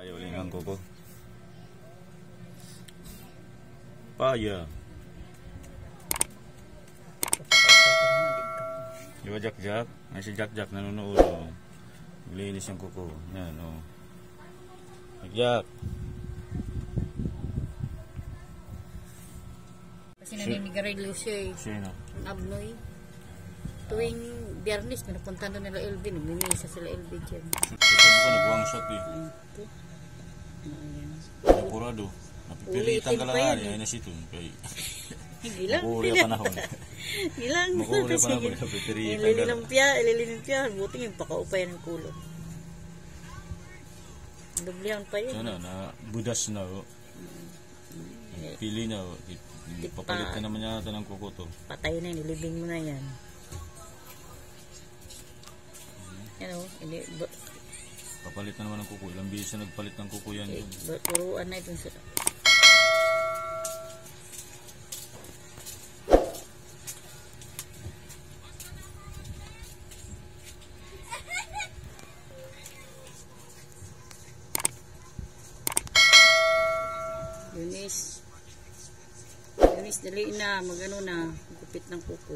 Ayaw lingang kuko. Paya. Diba Jack? Ay si Jack nanonood. Maglinis yung kuko. Yan o. Jack. Kasi naninigarilyo siya eh. Sino? Abnoy. Tuwing Biyernes, pinupunta doon nila LB. Nagmimisa sila LB dyan. Ito mo ka nagwang shot eh. Ito. Napurado. Napipilitan ka lang nga. Ay na sito. Gilang. Makuli ang panahon. Gilang. Makuli ang panahon. Napipilitan ka lang. Ililimpya. Buti yung pakaupay ng kulo. Dublihan pa yun. Sana na budas na. Pili na. Papalit ka naman yata ng kuko to. Patay na yun. Ilibing mo na yan. Yan o. Papalit na naman ng kuko. Ilang bilis na nagpalit ng kuko yan. Turuan na itong sila. Yunis, dali na, magano na, gupit ng kuko.